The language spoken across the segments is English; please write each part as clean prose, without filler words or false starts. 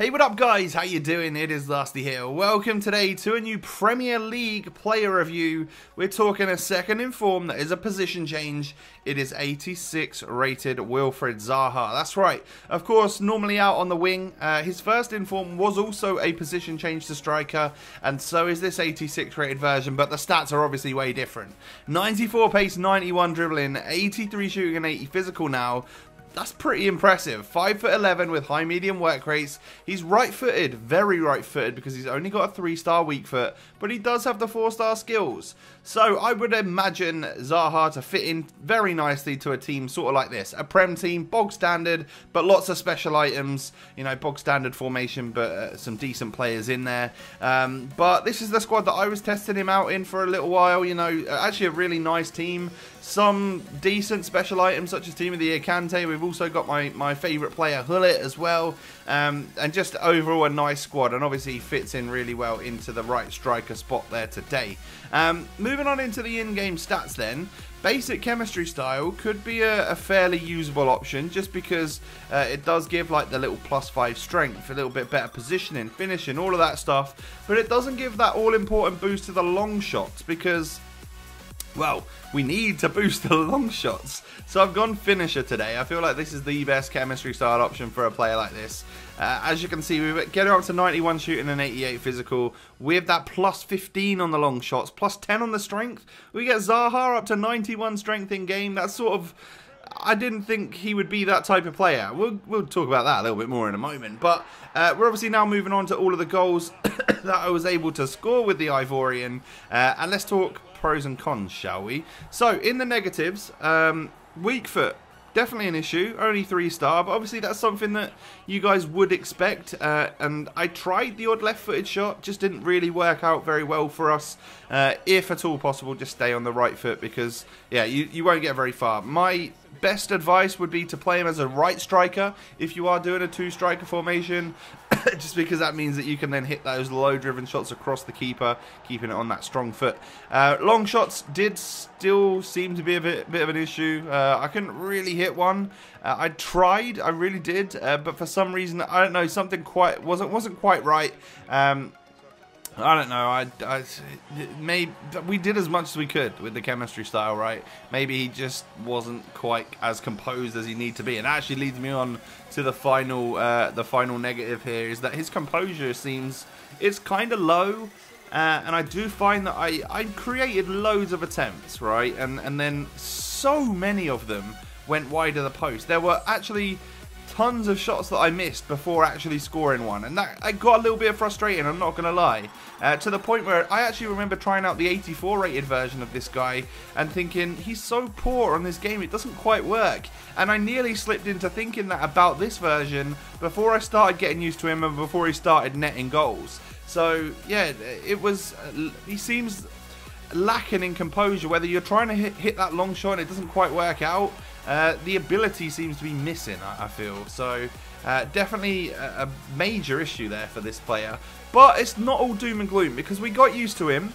Hey, what up guys? How you doing? It is Lasty here. Welcome today to a new Premier League player review. We're talking a second in form that is a position change. It is 86 rated Wilfried Zaha. That's right. Of course, normally out on the wing. His first in form was also a position change to striker, and so is this 86 rated version, but the stats are obviously way different. 94 pace, 91 dribbling, 83 shooting and 80 physical now. That's pretty impressive. 5'11" with high medium work rates. He's right-footed, very right-footed, because he's only got a 3-star weak foot, but he does have the 4-star skills. So I would imagine Zaha to fit in very nicely to a team sort of like this. A Prem team, bog standard, but lots of special items. You know, bog standard formation, but some decent players in there. But this is the squad that I was testing him out in for a little while. You know, actually a really nice team. Some decent special items such as Team of the Year Kante. We've also got my favourite player Hullet as well. And just overall a nice squad, and obviously he fits in really well into the right striker spot there today. Moving on into the in-game stats then. Basic chemistry style could be a fairly usable option, just because it does give like the little +5 strength, a little bit better positioning, finishing, all of that stuff. But it doesn't give that all-important boost to the long shots, because, well, we need to boost the long shots. So I've gone finisher today. I feel like this is the best chemistry style option for a player like this. As you can see, we get her up to 91 shooting and 88 physical. With that +15 on the long shots, +10 on the strength. We get Zaha up to 91 strength in game. That's sort of... I didn't think he would be that type of player. We'll talk about that a little bit more in a moment. But we're obviously now moving on to all of the goals that I was able to score with the Ivorian. And let's talk pros and cons, shall we? So, in the negatives, weak foot. Definitely an issue, only 3-star, but obviously that's something that you guys would expect, and I tried the odd left-footed shot, just didn't really work out very well for us. If at all possible, just stay on the right foot, because, yeah, you won't get very far. My best advice would be to play him as a right striker if you are doing a 2-striker formation, just because that means that you can then hit those low-driven shots across the keeper, keeping it on that strong foot. Long shots did still seem to be a bit of an issue. I couldn't really hit one. I tried, I really did, but for some reason, I don't know, something wasn't quite right. I don't know, maybe we did as much as we could with the chemistry style, right? Maybe he just wasn't quite as composed as he needed to be, and that actually leads me on to the final negative here, is that his composure seems, it's kind of low, and I do find that I created loads of attempts, right? And then so many of them went wide of the post. There were actually tons of shots that I missed before actually scoring one, and that I got a little bit frustrating, I'm not gonna lie, to the point where I actually remember trying out the 84 rated version of this guy and thinking, he's so poor on this game, it doesn't quite work. And I nearly slipped into thinking that about this version before I started getting used to him and before he started netting goals. So yeah, it was, he seems lacking in composure. Whether you're trying to hit that long shot and it doesn't quite work out, the ability seems to be missing, I feel. So definitely a major issue there for this player. But it's not all doom and gloom, because we got used to him.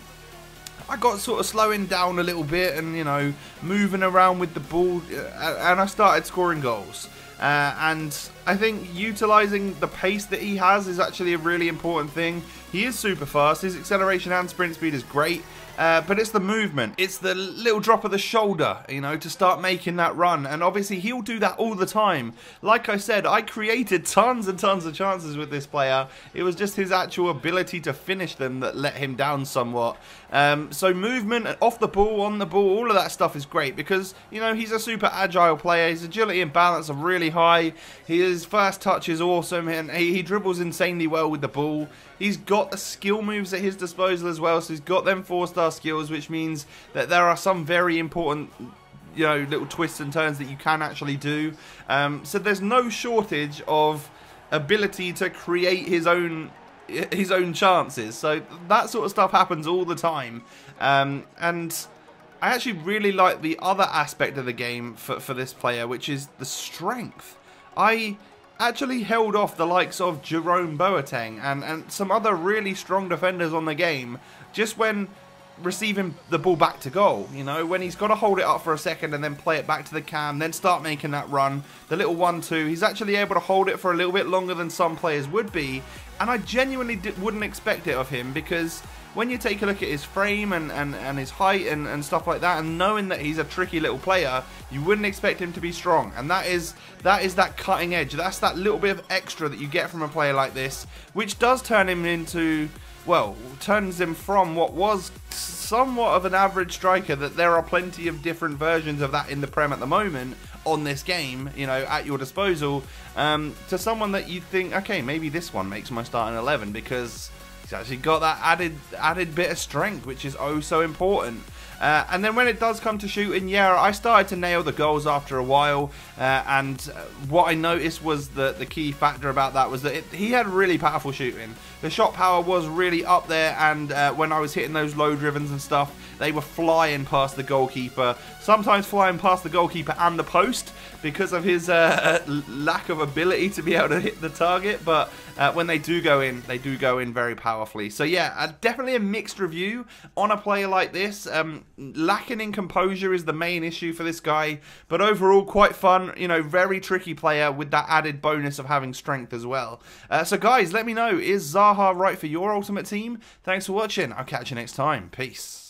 I got sort of slowing down a little bit and, you know, moving around with the ball, and I started scoring goals. And I think utilising the pace that he has is actually a really important thing. He is super fast, his acceleration and sprint speed is great, but it's the movement, it's the little drop of the shoulder, you know, to start making that run, and obviously he'll do that all the time. Like I said, I created tons and tons of chances with this player. It was just his actual ability to finish them that let him down somewhat. So movement, off the ball, on the ball, all of that stuff is great, because, you know, he's a super agile player. His agility and balance are really high. His first touch is awesome, and he dribbles insanely well with the ball. He's got the skill moves at his disposal as well, so he's got them 4-star skills, which means that there are some very important, you know, little twists and turns that you can actually do. So there's no shortage of ability to create his own chances. So that sort of stuff happens all the time. And I actually really like the other aspect of the game for this player, which is the strength. I actually held off the likes of Jerome Boateng and some other really strong defenders on the game, just when receiving the ball back to goal, you know, when he's got to hold it up for a second and then play it back to the cam, then start making that run, the little 1-2, he's actually able to hold it for a little bit longer than some players would be, and I genuinely wouldn't expect it of him, because when you take a look at his frame and his height and stuff like that, and knowing that he's a tricky little player, you wouldn't expect him to be strong. And that is that cutting edge. That's that little bit of extra that you get from a player like this, which does turn him into, well, turns him from what was somewhat of an average striker, that there are plenty of different versions of that in the Prem at the moment on this game, you know, at your disposal, to someone that you think, okay, maybe this one makes my starting 11, because he's actually got that added bit of strength, which is oh so important. And then when it does come to shooting, yeah, I started to nail the goals after a while, and what I noticed was the key factor about that was that he had really powerful shooting. The shot power was really up there, and when I was hitting those low drivens and stuff, they were flying past the goalkeeper, sometimes flying past the goalkeeper and the post, because of his lack of ability to be able to hit the target. But when they do go in very powerfully. So yeah, definitely a mixed review on a player like this. Lacking in composure is the main issue for this guy, but overall quite fun, you know, very tricky player with that added bonus of having strength as well. So guys, let me know, is Zaha right for your ultimate team? Thanks for watching, I'll catch you next time, peace.